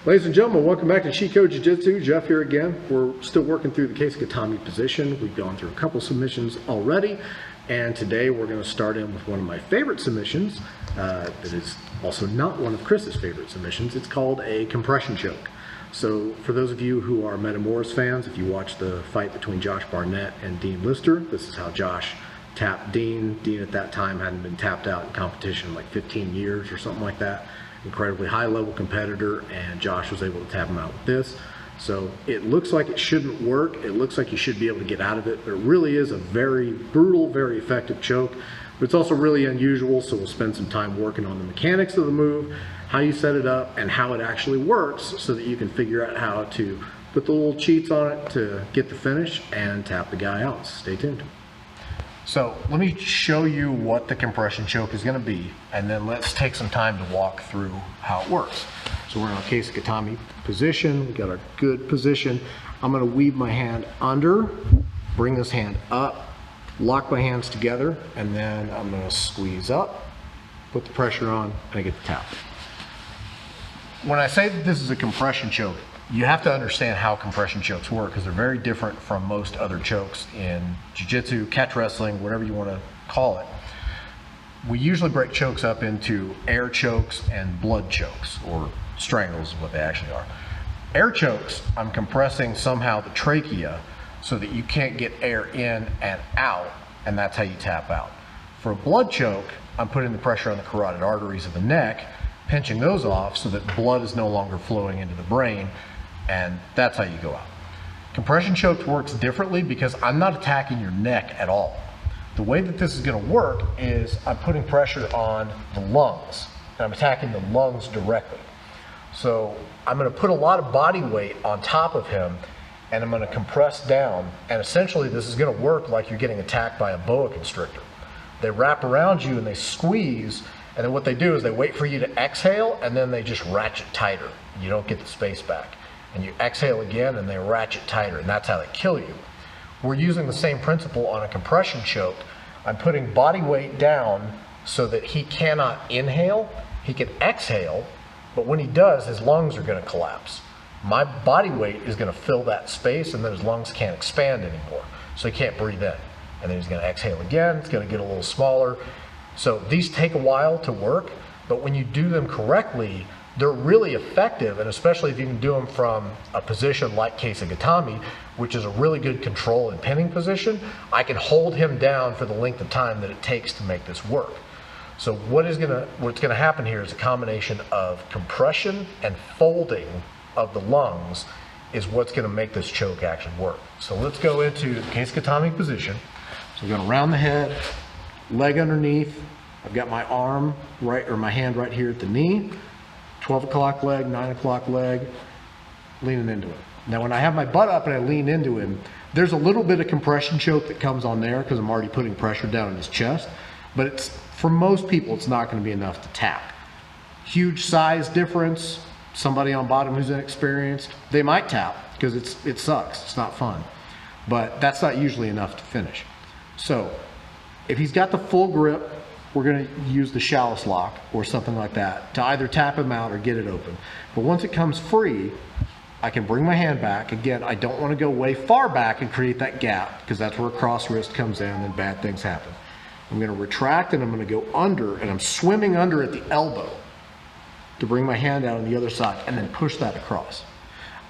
Ladies and gentlemen, welcome back to Cheat Code Jiu-Jitsu. Jeff here again. We're still working through the Kesa Gatame position. We've gone through a couple submissions already, and today we're going to start in with one of my favorite submissions that is also not one of Chris's favorite submissions. It's called a compression choke. So for those of you who are Metamoris fans, if you watch the fight between Josh Barnett and Dean Lister, this is how Josh tapped Dean. Dean at that time hadn't been tapped out in competition in like 15 years or something like that. Incredibly high level competitor, and Josh was able to tap him out with this. So it looks like it shouldn't work. It looks like you should be able to get out of it, but it really is a very brutal, very effective choke. But it's also really unusual, so we'll spend some time working on the mechanics of the move, how you set it up, and how it actually works so that you can figure out how to put the little cheats on it to get the finish and tap the guy out. Stay tuned. So let me show you what the compression choke is going to be, and then let's take some time to walk through how it works. So we're in our Kesa Gatame position. We got our good position. I'm going to weave my hand under, bring this hand up, lock my hands together, and then I'm going to squeeze up, put the pressure on, and I get the tap. When I say that this is a compression choke, you have to understand how compression chokes work, because they're very different from most other chokes in jiu-jitsu, catch wrestling, whatever you want to call it. We usually break chokes up into air chokes and blood chokes, or strangles is what they actually are. Air chokes, I'm compressing somehow the trachea so that you can't get air in and out, and that's how you tap out. For a blood choke, I'm putting the pressure on the carotid arteries of the neck, pinching those off so that blood is no longer flowing into the brain, and that's how you go out. Compression chokes works differently because I'm not attacking your neck at all. The way that this is going to work is I'm putting pressure on the lungs, and I'm attacking the lungs directly. So I'm going to put a lot of body weight on top of him, and I'm going to compress down, and essentially this is going to work like you're getting attacked by a boa constrictor. They wrap around you and they squeeze, and then what they do is they wait for you to exhale, and then they just ratchet tighter. You don't get the space back. And you exhale again and they ratchet tighter, and that's how they kill you. We're using the same principle on a compression choke. I'm putting body weight down so that he cannot inhale. He can exhale, but when he does, his lungs are going to collapse. My body weight is going to fill that space, and then his lungs can't expand anymore, so he can't breathe in. And then he's going to exhale again. It's going to get a little smaller. So these take a while to work, but when you do them correctly, they're really effective, and especially if you can do them from a position like Kesa Gatame, which is a really good control and pinning position. I can hold him down for the length of time that it takes to make this work. So what's gonna happen here is a combination of compression and folding of the lungs is what's gonna make this choke actually work. So let's go into the Kesa Gatame position. So we're gonna round the head, leg underneath. I've got my arm right, or my hand right here at the knee. 12 o'clock leg, 9 o'clock leg, leaning into it. Now when I have my butt up and I lean into him, there's a little bit of compression choke that comes on there because I'm already putting pressure down in his chest, but it's, for most people, it's not going to be enough to tap. Huge size difference, somebody on bottom who's inexperienced, they might tap because it sucks, it's not fun, but that's not usually enough to finish. So if he's got the full grip, we're going to use the chalice lock or something like that to either tap him out or get it open. But once it comes free, I can bring my hand back. Again, I don't want to go way far back and create that gap because that's where a cross wrist comes in and bad things happen. I'm going to retract and I'm going to go under, and I'm swimming under at the elbow to bring my hand out on the other side and then push that across.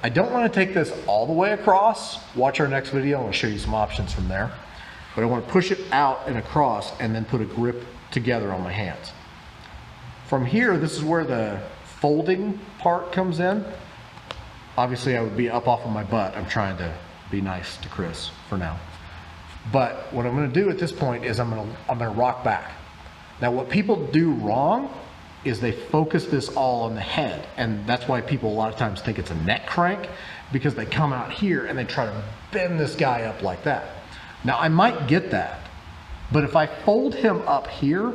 I don't want to take this all the way across. Watch our next video. I'm going to show you some options from there. But I want to push it out and across and then put a grip together on my hands. From here, this is where the folding part comes in. Obviously I would be up off of my butt. I'm trying to be nice to Chris for now. But what I'm going to do at this point is I'm going to rock back. Now what people do wrong is they focus this all on the head, and that's why people a lot of times think it's a neck crank, because they come out here and they try to bend this guy up like that. Now I might get that, but if I fold him up here,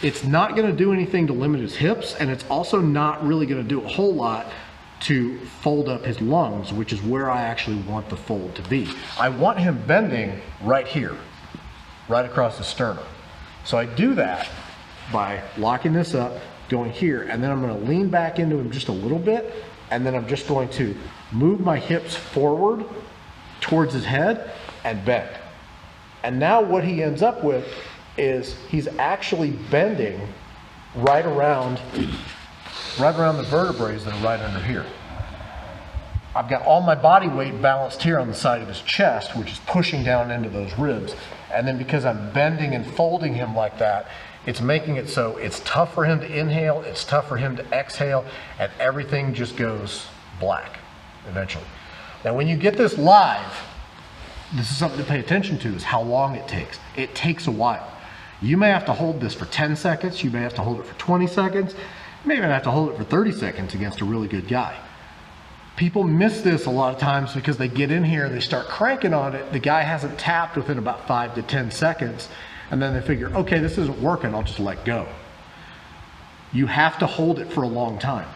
it's not going to do anything to limit his hips, and it's also not really going to do a whole lot to fold up his lungs, which is where I actually want the fold to be. I want him bending right here, right across the sternum. So I do that by locking this up, going here, and then I'm going to lean back into him just a little bit and then I'm just going to move my hips forward towards his head and bend. And now what he ends up with is he's actually bending right around the vertebrae that are right under here. I've got all my body weight balanced here on the side of his chest, which is pushing down into those ribs. And then because I'm bending and folding him like that, it's making it so it's tough for him to inhale, it's tough for him to exhale, and everything just goes black eventually. Now when you get this live, this is something to pay attention to, is how long it takes. It takes a while. You may have to hold this for 10 seconds, you may have to hold it for 20 seconds, you may even have to hold it for 30 seconds against a really good guy. People miss this a lot of times because they get in here and they start cranking on it, the guy hasn't tapped within about 5 to 10 seconds, and then they figure, okay, this isn't working, I'll just let go. You have to hold it for a long time.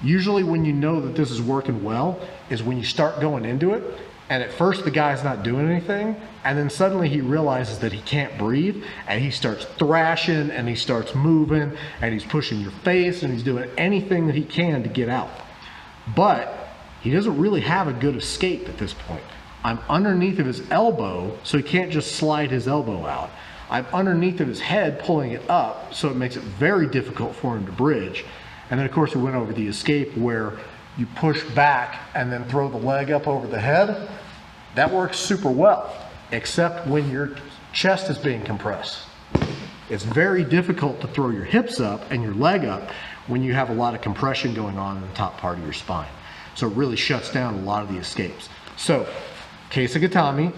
Usually when you know that this is working well is when you start going into it, and at first the guy's not doing anything, and then suddenly he realizes that he can't breathe, and he starts thrashing, and he starts moving, and he's pushing your face, and he's doing anything that he can to get out. But he doesn't really have a good escape at this point. I'm underneath of his elbow, so he can't just slide his elbow out. I'm underneath of his head, pulling it up, so it makes it very difficult for him to bridge. And then of course we went over the escape where you push back and then throw the leg up over the head. That works super well, except when your chest is being compressed. It's very difficult to throw your hips up and your leg up when you have a lot of compression going on in the top part of your spine. So it really shuts down a lot of the escapes. So, Kesa Gatame,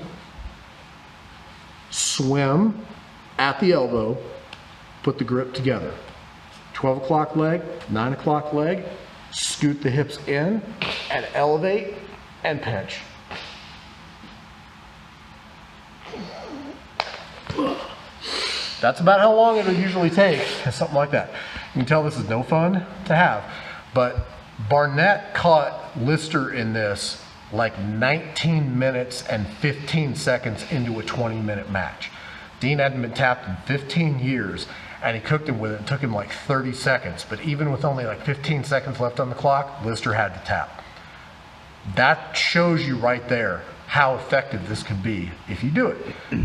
swim at the elbow, put the grip together. 12 o'clock leg, 9 o'clock leg, scoot the hips in and elevate and pinch. That's about how long it'll usually take, something like that. You can tell this is no fun to have, but Barnett caught Lister in this like 19 minutes and 15 seconds into a 20-minute match. Dean hadn't been tapped in 15 years, and he cooked him with it. It took him like 30 seconds, but even with only like 15 seconds left on the clock, Lister had to tap. That shows you right there how effective this could be if you do it.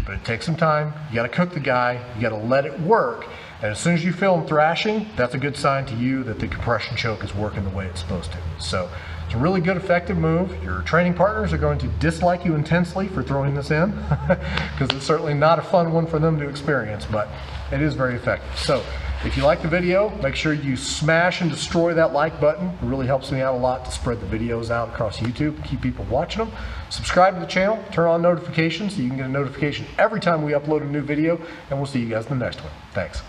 But it takes some time, you gotta cook the guy, you gotta let it work, and as soon as you feel him thrashing, that's a good sign to you that the compression choke is working the way it's supposed to. So it's a really good, effective move. Your training partners are going to dislike you intensely for throwing this in, because it's certainly not a fun one for them to experience, but it is very effective. So if you like the video, make sure you smash and destroy that like button. It really helps me out a lot to spread the videos out across YouTube and keep people watching them. Subscribe to the channel, turn on notifications so you can get a notification every time we upload a new video, and we'll see you guys in the next one. Thanks.